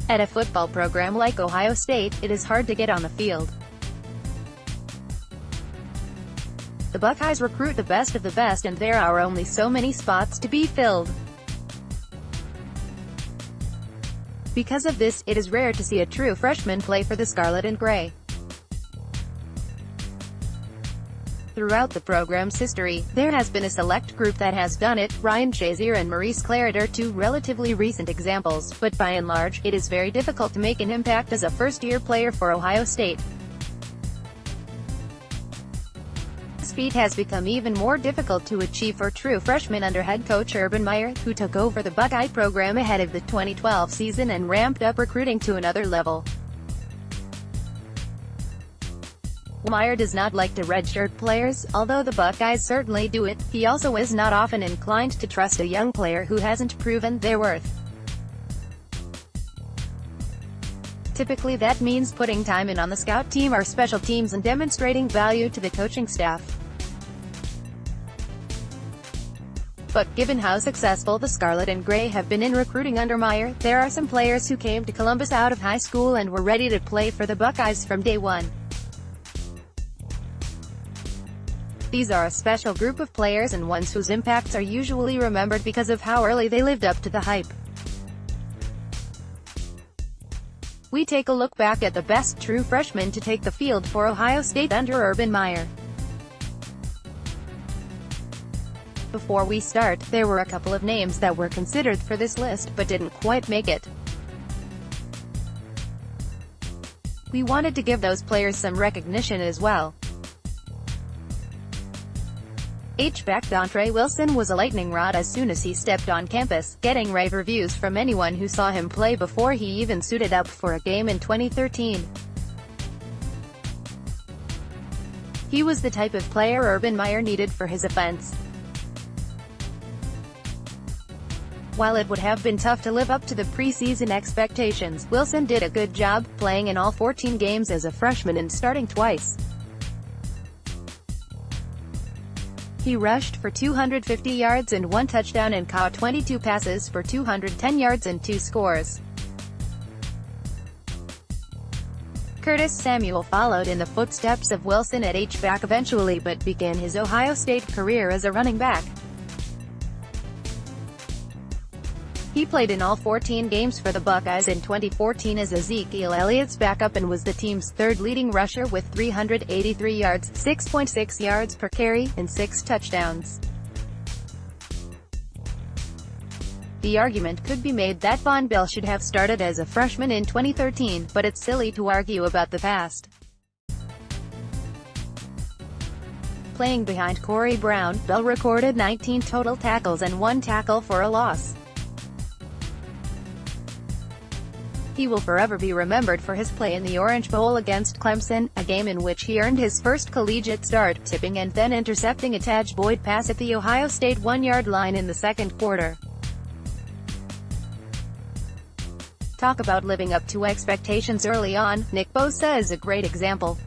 At a football program like Ohio State, it is hard to get on the field. The Buckeyes recruit the best of the best, and there are only so many spots to be filled. Because of this, it is rare to see a true freshman play for the Scarlet and Gray. Throughout the program's history, there has been a select group that has done it. Ryan Shazier and Maurice Clarett are two relatively recent examples, but by and large, it is very difficult to make an impact as a first-year player for Ohio State. This feat has become even more difficult to achieve for true freshmen under head coach Urban Meyer, who took over the Buckeye program ahead of the 2012 season and ramped up recruiting to another level. Meyer does not like to redshirt players, although the Buckeyes certainly do it. He also is not often inclined to trust a young player who hasn't proven their worth. Typically that means putting time in on the scout team or special teams and demonstrating value to the coaching staff. But given how successful the Scarlet and Gray have been in recruiting under Meyer, there are some players who came to Columbus out of high school and were ready to play for the Buckeyes from day one. These are a special group of players and ones whose impacts are usually remembered because of how early they lived up to the hype. We take a look back at the best true freshmen to take the field for Ohio State under Urban Meyer. Before we start, there were a couple of names that were considered for this list, but didn't quite make it. We wanted to give those players some recognition as well. H-back Dontre Wilson was a lightning rod as soon as he stepped on campus, getting rave reviews from anyone who saw him play before he even suited up for a game in 2013. He was the type of player Urban Meyer needed for his offense. While it would have been tough to live up to the preseason expectations, Wilson did a good job, playing in all 14 games as a freshman and starting twice. He rushed for 250 yards and 1 touchdown and caught 22 passes for 210 yards and 2 scores. Curtis Samuel followed in the footsteps of Wilson at H-back eventually, but began his Ohio State career as a running back. He played in all 14 games for the Buckeyes in 2014 as Ezekiel Elliott's backup and was the team's third leading rusher with 383 yards, 6.6 yards per carry, and 6 touchdowns. The argument could be made that Von Bell should have started as a freshman in 2013, but it's silly to argue about the past. Playing behind Corey Brown, Bell recorded 19 total tackles and 1 tackle for a loss. He will forever be remembered for his play in the Orange Bowl against Clemson, a game in which he earned his first collegiate start, tipping and then intercepting a Taj Boyd pass at the Ohio State 1-yard line in the second quarter. Talk about living up to expectations early on. Nick Bosa is a great example.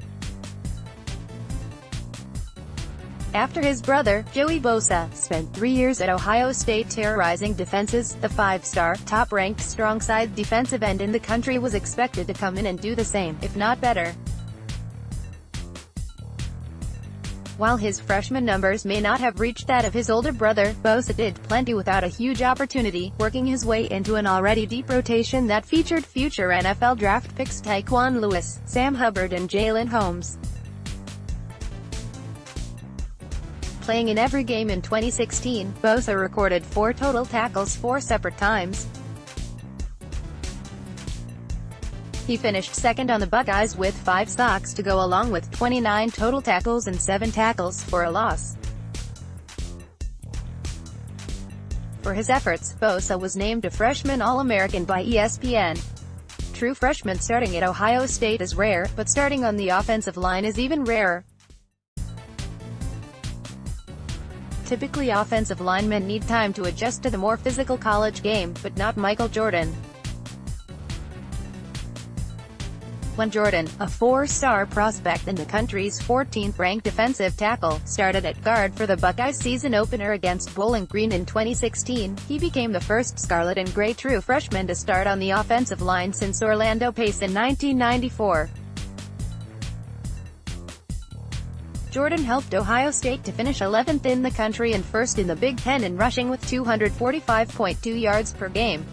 After his brother, Joey Bosa, spent 3 years at Ohio State terrorizing defenses, the 5-star, top-ranked strong-side defensive end in the country was expected to come in and do the same, if not better. While his freshman numbers may not have reached that of his older brother, Bosa did plenty without a huge opportunity, working his way into an already deep rotation that featured future NFL draft picks Tyquan Lewis, Sam Hubbard and Jalen Holmes. Playing in every game in 2016, Bosa recorded 4 total tackles 4 separate times. He finished second on the Buckeyes with 5 sacks to go along with 29 total tackles and 7 tackles for a loss. For his efforts, Bosa was named a Freshman All-American by ESPN. True freshmen starting at Ohio State is rare, but starting on the offensive line is even rarer. Typically offensive linemen need time to adjust to the more physical college game, but not Michael Jordan. when Jordan, a four-star prospect and the country's 14th-ranked defensive tackle, started at guard for the Buckeyes season opener against Bowling Green in 2016, he became the first Scarlet and Gray true freshman to start on the offensive line since Orlando Pace in 1994. Jordan helped Ohio State to finish 11th in the country and first in the Big Ten in rushing with 245.2 yards per game.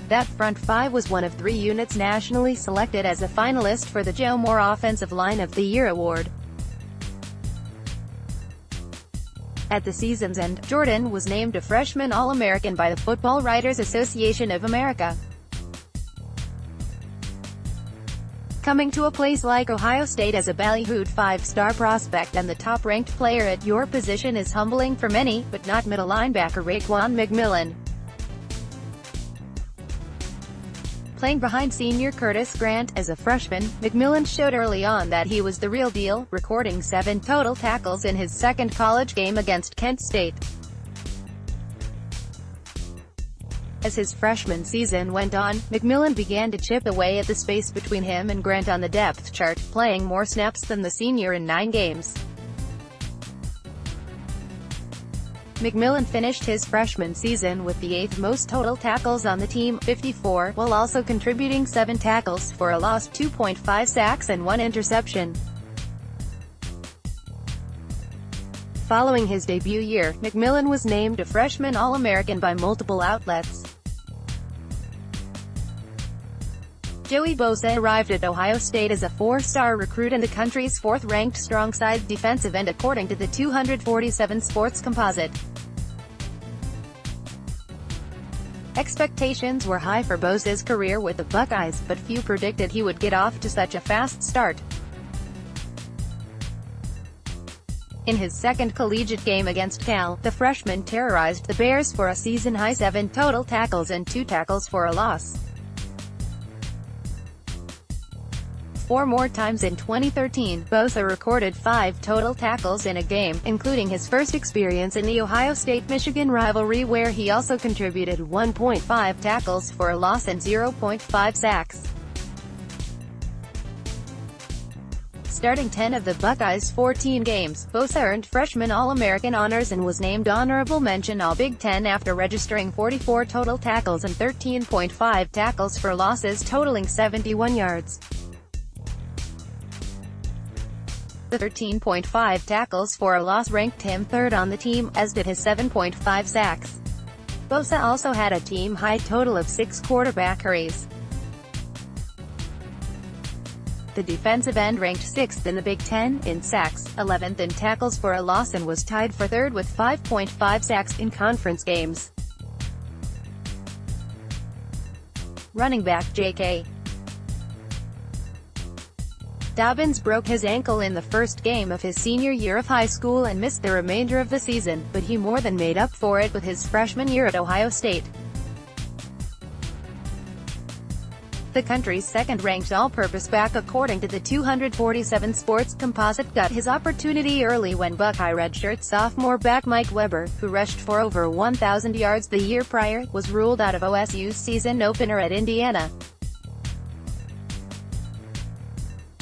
That front five was one of 3 units nationally selected as a finalist for the Joe Moore Offensive Line of the Year award. At the season's end, Jordan was named a Freshman All-American by the Football Writers Association of America. Coming to a place like Ohio State as a ballyhooed 5-star prospect and the top-ranked player at your position is humbling for many, but not middle linebacker Raekwon McMillan. Playing behind senior Curtis Grant as a freshman, McMillan showed early on that he was the real deal, recording 7 total tackles in his second college game against Kent State. As his freshman season went on, McMillan began to chip away at the space between him and Grant on the depth chart, playing more snaps than the senior in 9 games. McMillan finished his freshman season with the 8th most total tackles on the team, 54, while also contributing 7 tackles for a loss, 2.5 sacks and 1 interception. Following his debut year, McMillan was named a Freshman All-American by multiple outlets. Joey Bosa arrived at Ohio State as a 4-star recruit and the country's 4th-ranked strong-side defensive end according to the 247 Sports Composite. Expectations were high for Bosa's career with the Buckeyes, but few predicted he would get off to such a fast start. In his second collegiate game against Cal, the freshman terrorized the Bears for a season-high 7 total tackles and 2 tackles for a loss. 4 more times in 2013, Bosa recorded 5 total tackles in a game, including his first experience in the Ohio State-Michigan rivalry where he also contributed 1.5 tackles for a loss and 0.5 sacks. Starting 10 of the Buckeyes' 14 games, Bosa earned Freshman All-American honors and was named Honorable Mention All-Big Ten after registering 44 total tackles and 13.5 tackles for losses totaling 71 yards. The 13.5 tackles for a loss ranked him 3rd on the team, as did his 7.5 sacks. Bosa also had a team-high total of 6 quarterback hurries. The defensive end ranked 6th in the Big Ten in sacks, 11th in tackles for a loss and was tied for 3rd with 5.5 sacks in conference games. Running back J.K. Dobbins broke his ankle in the first game of his senior year of high school and missed the remainder of the season, but he more than made up for it with his freshman year at Ohio State. The country's 2nd-ranked all-purpose back according to the 247 Sports Composite got his opportunity early when Buckeye redshirt sophomore back Mike Weber, who rushed for over 1,000 yards the year prior, was ruled out of OSU's season opener at Indiana.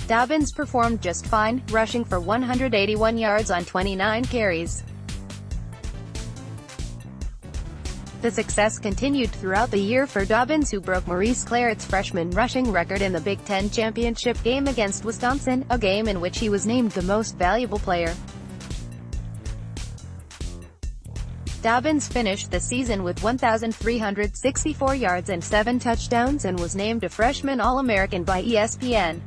Dobbins performed just fine, rushing for 181 yards on 29 carries. The success continued throughout the year for Dobbins, who broke Maurice Clarett's freshman rushing record in the Big Ten championship game against Wisconsin, a game in which he was named the most valuable player. Dobbins finished the season with 1,364 yards and 7 touchdowns and was named a Freshman All-American by ESPN.